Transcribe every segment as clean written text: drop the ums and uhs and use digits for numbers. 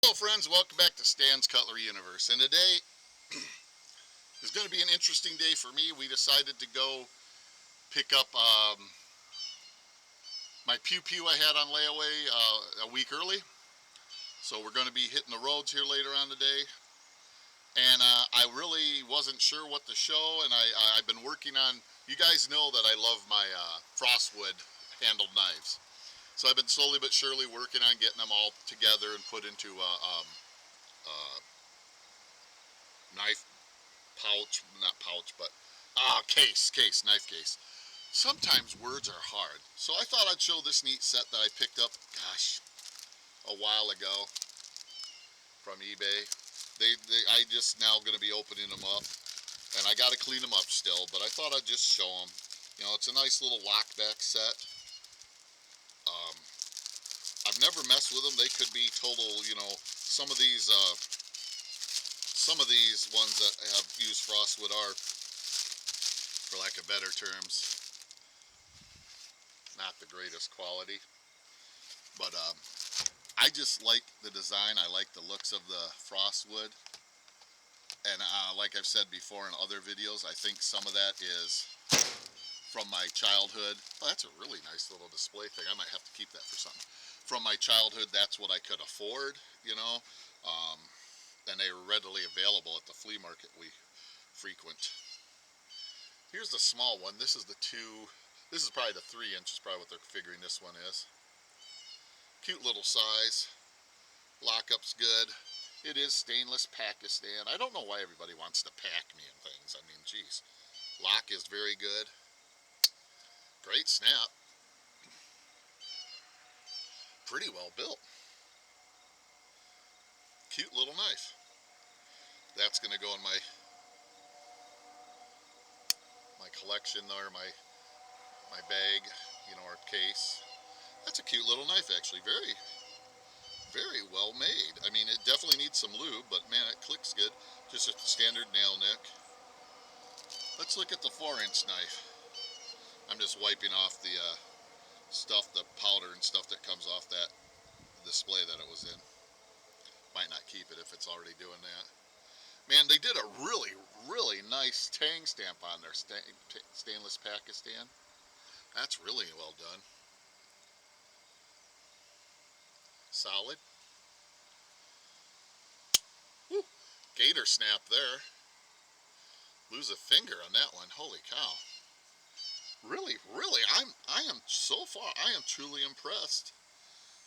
Hello friends, welcome back to Stan's Cutlery Universe, and today is going to be an interesting day for me. We decided to go pick up my Pew Pew I had on layaway a week early, so we're going to be hitting the roads here later on today, and I really wasn't sure what to show, and I've been working on, you guys know that I love my frostwood handled knives, so I've been slowly but surely working on getting them all together and put into a knife pouch, not pouch, but knife case. Sometimes words are hard, so I thought I'd show this neat set that I picked up, gosh, a while ago from eBay. I just now going to be opening them up, and I got to clean them up still, but I thought I'd just show them. You know, it's a nice little lockback set. Um, I've never messed with them. They could be total, you know, some of these ones that have used frostwood are, for lack of better terms, not the greatest quality, but I just like the design. I like the looks of the frostwood, and like I've said before in other videos, I think some of that is from my childhood. Oh, that's a really nice little display thing. I might have to keep that for something. From my childhood, that's what I could afford, you know, and they were readily available at the flea market we frequent. Here's the small one. This is the 2. This is probably the 3-inch is probably what they're figuring this one is. Cute little size. Lockup's good. It is stainless Pakistan. I don't know why everybody wants to pack me and things. I mean, geez. Lock is very good. Great snap. Pretty well built. Cute little knife. That's going to go in my collection or my bag, you know, or case. That's a cute little knife, actually. Very, very well made. I mean, it definitely needs some lube, but man, it clicks good. Just a standard nail nick. Let's look at the 4-inch knife. I'm just wiping off the stuff, the powder and stuff that comes off that display that it was in. Might not keep it if it's already doing that. Man, they did a really, really nice tang stamp on their stainless Pakistan. That's really well done. Solid. Woo. Gator snap there. Lose a finger on that one. Holy cow. Really, really, I am so far, I am truly impressed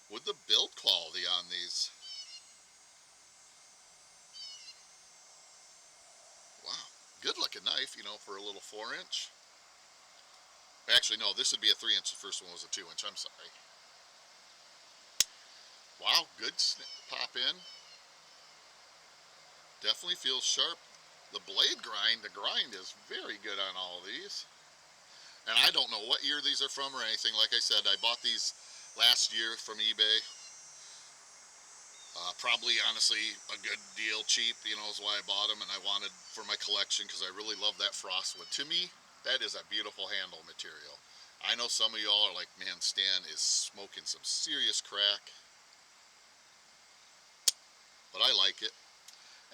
with the build quality on these. Wow. Good looking knife, you know, for a little 4-inch. Actually, no, this would be a 3-inch. The first one was a 2-inch. I'm sorry. Wow, good pop in. Definitely feels sharp. The blade grind, the grind is very good on all of these. And I don't know what year these are from or anything. Like I said, I bought these last year from eBay. Probably, honestly, a good deal, cheap, you know, is why I bought them. And I wanted for my collection because I really love that frostwood. To me, that is a beautiful handle material. I know some of y'all are like, man, Stan is smoking some serious crack. But I like it.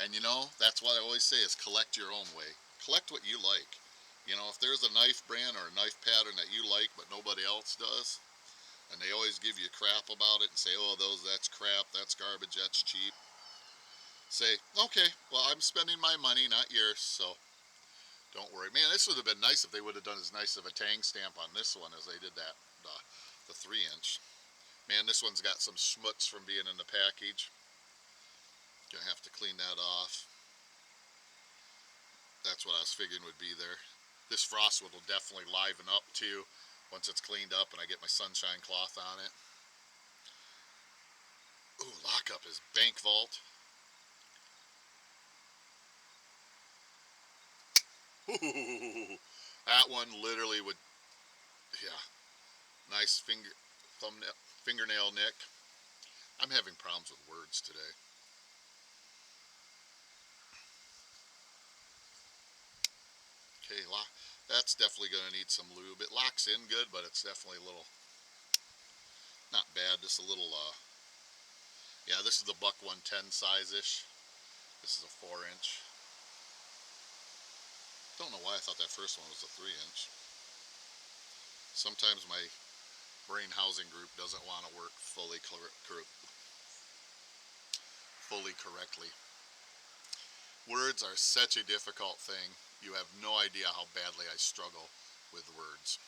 And you know, that's what I always say is collect your own way. Collect what you like. You know, if there's a knife brand or a knife pattern that you like but nobody else does, and they always give you crap about it and say, oh, that's crap, that's garbage, that's cheap. Say, okay, well, I'm spending my money, not yours, so don't worry. Man, this would have been nice if they would have done as nice of a tang stamp on this one as they did that, the 3-inch. Man, this one's got some schmutz from being in the package. Gonna have to clean that off. That's what I was figuring would be there. This frostwood will definitely liven up too once it's cleaned up and I get my sunshine cloth on it. Ooh, lockup is bank vault. Ooh, that one literally would, yeah, nice fingernail nick. I'm having problems with words today. Okay, that's definitely going to need some lube. It locks in good, but it's definitely a little, not bad, just a little Yeah, this is the buck 110 size-ish. This is a 4-inch. Don't know why I thought that first one was a 3-inch. Sometimes my brain housing group doesn't want to work fully correctly. Words are such a difficult thing. You have no idea how badly I struggle with words.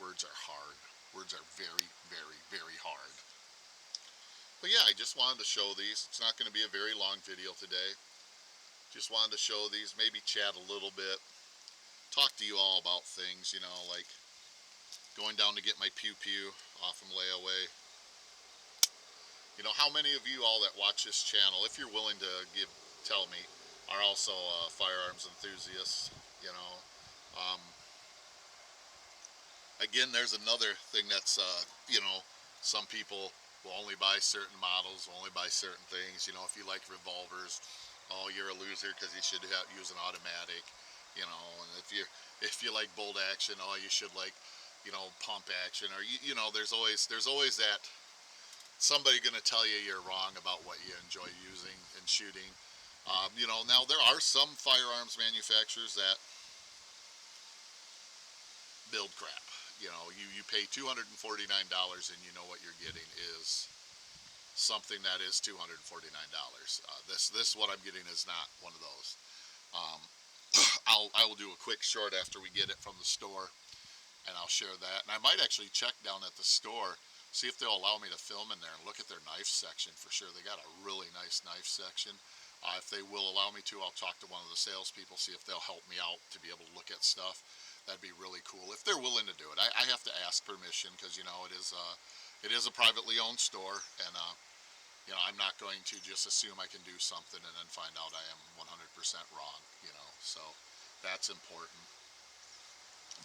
Words are hard. Words are very, very, very hard. But yeah, I just wanted to show these. It's not going to be a very long video today. Just wanted to show these, maybe chat a little bit. Talk to you all about things, you know, like going down to get my Pew Pew off from layaway. You know, how many of you all that watch this channel, if you're willing to tell me, are also firearms enthusiasts, you know. Again, there's another thing that's, you know, some people will only buy certain models, will only buy certain things. You know, if you like revolvers, oh, you're a loser because you should use an automatic. You know, and if you like bolt action, oh, you should like, you know, pump action, or you know, there's always that somebody going to tell you you're wrong about what you enjoy using and shooting. You know, now there are some firearms manufacturers that build crap. You know, you pay $249 and you know what you're getting is something that is $249. This what I'm getting is not one of those. Um, I will do a quick short after we get it from the store, and I'll share that. And I might actually check down at the store, see if they'll allow me to film in there and look at their knife section for sure. They got a really nice knife section. If they will allow me to, I'll talk to one of the salespeople, see if they'll help me out to be able to look at stuff. That'd be really cool if they're willing to do it. I have to ask permission because, you know, it is a privately owned store, and you know, I'm not going to just assume I can do something and then find out I am 100% wrong. You know, so that's important.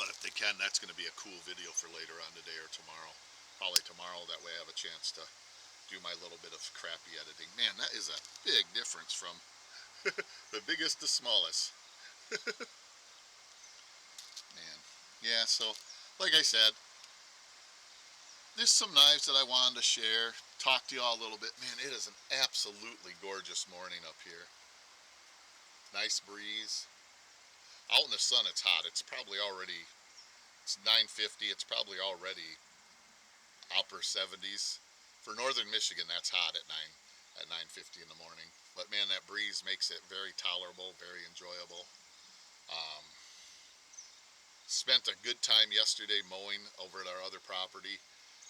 But if they can, that's going to be a cool video for later on today or tomorrow. Probably tomorrow. That way I have a chance to do my little bit of crappy editing. Man, that is a big difference from the biggest to smallest. Man. Yeah, so like I said, there's some knives that I wanted to share, talk to you all a little bit. Man, it is an absolutely gorgeous morning up here. Nice breeze. Out in the sun it's hot. It's 9:50. It's probably already upper 70s. For northern Michigan, that's hot at 9:50 in the morning. But man, that breeze makes it very tolerable, very enjoyable. Spent a good time yesterday mowing over at our other property.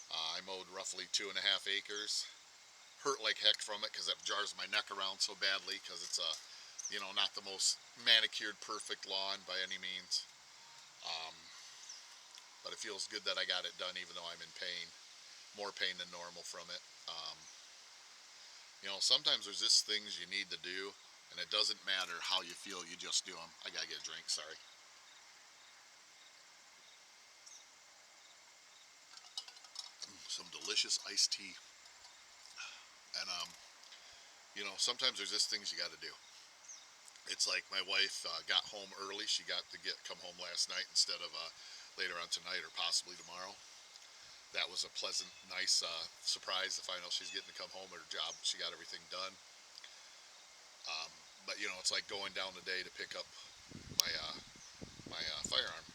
I mowed roughly 2.5 acres. Hurt like heck from it because it jars my neck around so badly because it's you know, not the most manicured, perfect lawn by any means. But it feels good that I got it done even though I'm in pain. More pain than normal from it. You know, sometimes there's just things you need to do, and it doesn't matter how you feel, you just do them. I gotta get a drink, sorry. Some delicious iced tea. And you know, sometimes there's just things you got to do. It's like my wife got home early. She got to come home last night instead of later on tonight or possibly tomorrow. That was a pleasant, nice surprise to find out she's getting to come home at her job. She got everything done. But you know, it's like going down today to pick up my firearm.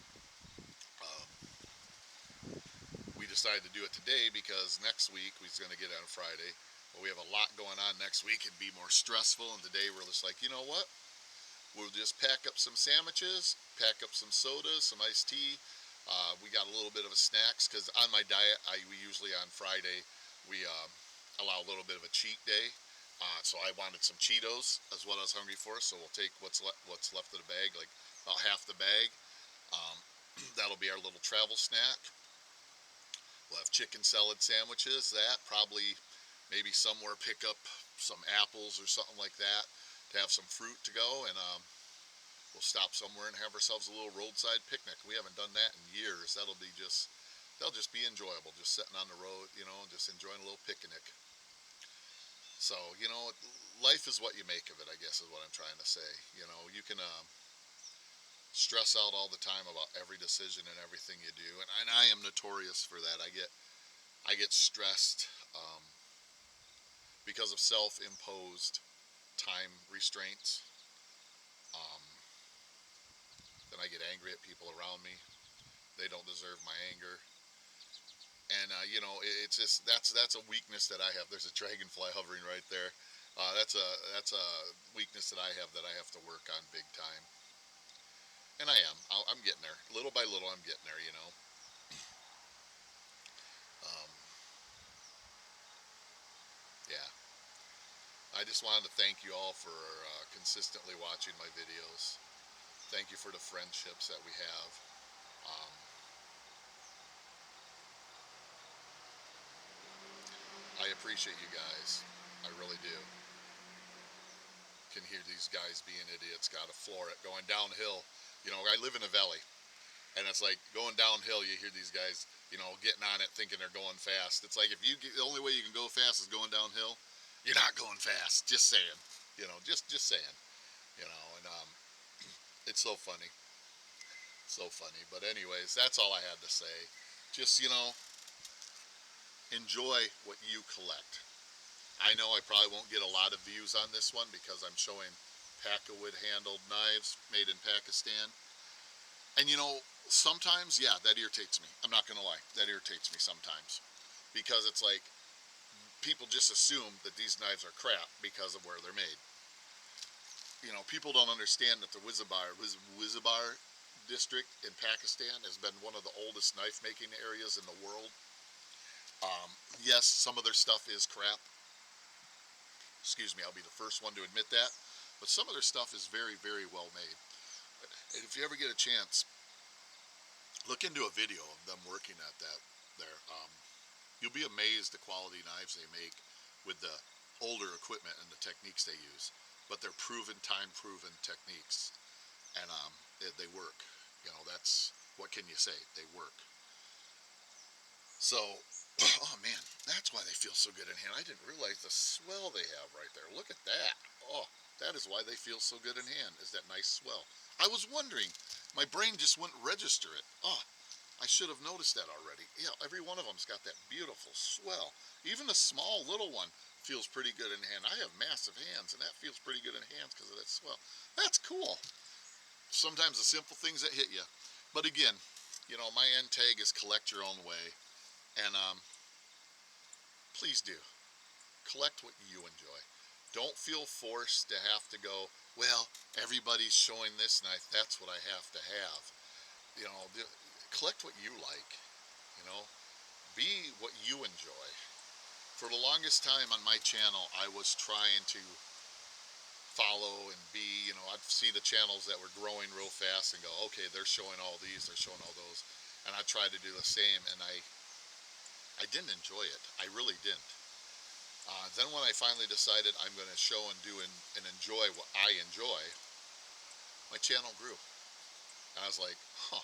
We decided to do it today because next week we're going to get it on Friday. But we have a lot going on next week. It'd be more stressful, and today we're just like, you know what? We'll just pack up some sandwiches, pack up some sodas, some iced tea. We got a little bit of a snacks because on my diet, we usually on Friday we allow a little bit of a cheat day. So I wanted some Cheetos as what I was hungry for. So we'll take what's left of the bag, like about half the bag. That'll be our little travel snack. We'll have chicken salad sandwiches. That probably maybe somewhere pick up some apples or something like that to have some fruit to go, and we'll stop somewhere and have ourselves a little roadside picnic. We haven't done that in years. That'll just be enjoyable, just sitting on the road, you know, just enjoying a little picnic. So, you know, life is what you make of it, I guess is what I'm trying to say. You know, you can stress out all the time about every decision and everything you do, and I am notorious for that. I get I get stressed because of self-imposed time restraints. Um, then I get angry at people around me. They don't deserve my anger. And it's just that's a weakness that I have. There's a dragonfly hovering right there. That's a weakness that I have to work on big time. And I'm getting there. Little by little, I'm getting there. Um, yeah. I just wanted to thank you all for consistently watching my videos. Thank you for the friendships that we have. Um, I appreciate you guys. I really do. Can hear these guys being idiots. Got to floor it. Going downhill. I live in a valley. And it's like going downhill, you hear these guys, getting on it thinking they're going fast. It's like the only way you can go fast is going downhill. You're not going fast. Just saying. Just saying. And it's so funny. So funny. But anyways, that's all I had to say. Just, enjoy what you collect. I know I probably won't get a lot of views on this one because I'm showing Pakistan handled knives made in Pakistan. And sometimes, yeah, that irritates me. I'm not going to lie. That irritates me sometimes. Because it's like, people just assume that these knives are crap because of where they're made. People don't understand that the Wizzabar district in Pakistan has been one of the oldest knife making areas in the world. Yes, some of their stuff is crap. Excuse me, I'll be the first one to admit that. But some of their stuff is very, very well made. And if you ever get a chance, look into a video of them working at that there. You'll be amazed the quality knives they make with the older equipment and the techniques they use. But they're proven, time-proven techniques. And they work. That's, what can you say? They work. So, oh man, that's why they feel so good in hand. I didn't realize the swell they have right there. Look at that. Oh, that is why they feel so good in hand, is that nice swell. I was wondering, my brain just wouldn't register it. Oh, I should have noticed that already. Yeah, every one of them's got that beautiful swell. Even the small little one feels pretty good in hand. I have massive hands, and that feels pretty good in hands because of that swell. That's cool. Sometimes the simple things that hit you. But again, my end tag is collect your own way. And please do. Collect what you enjoy. Don't feel forced to have to go, well, everybody's showing this knife, that's what I have to have. Collect what you like. Be what you enjoy. For the longest time on my channel, I was trying to follow and be, I'd see the channels that were growing real fast and go, okay, they're showing all these, they're showing all those. And I tried to do the same, and I didn't enjoy it. I really didn't. Then when I finally decided I'm going to show and do and enjoy what I enjoy, my channel grew. And I was like, huh.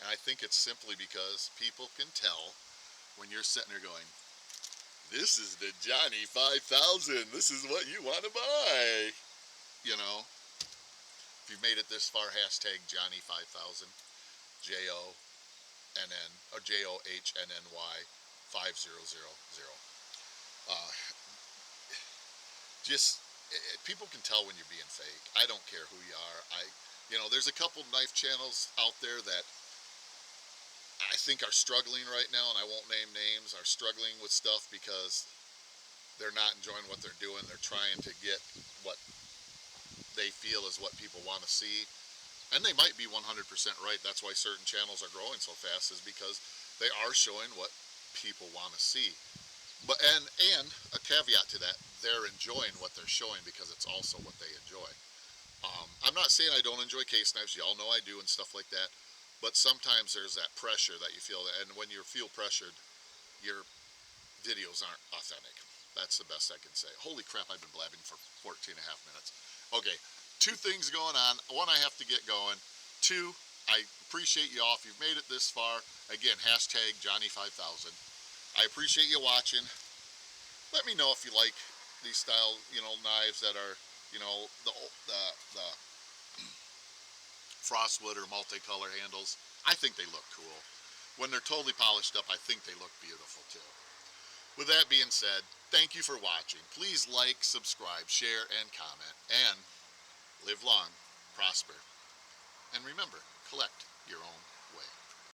And I think it's simply because people can tell when you're sitting there going, this is the Johnny 5000. This is what you want to buy. If you've made it this far, hashtag Johnny 5000. J-O-N-N or J-O-H-N-N-Y 5000. People can tell when you're being fake. I don't care who you are. There's a couple knife channels out there that I think are struggling right now, and I won't name names, are struggling with stuff because they're not enjoying what they're doing. They're trying to get what they feel is what people want to see. And they might be 100% right. That's why certain channels are growing so fast, is because they are showing what people want to see. But and a caveat to that, they're enjoying what they're showing because it's also what they enjoy. I'm not saying I don't enjoy case knives. Y'all know I do and stuff like that. But sometimes there's that pressure that you feel, and when you feel pressured, your videos aren't authentic. That's the best I can say. Holy crap, I've been blabbing for 14 and a half minutes. Okay, 2 things going on. 1, I have to get going. 2, I appreciate you all. If you've made it this far, again, hashtag Johnny 5000. I appreciate you watching. Let me know if you like these style, knives that are, the frostwood or multicolor handles. I think they look cool. When they're totally polished up, I think they look beautiful too. With that being said, thank you for watching. Please like, subscribe, share, and comment. And live long, prosper, and remember, collect your own way.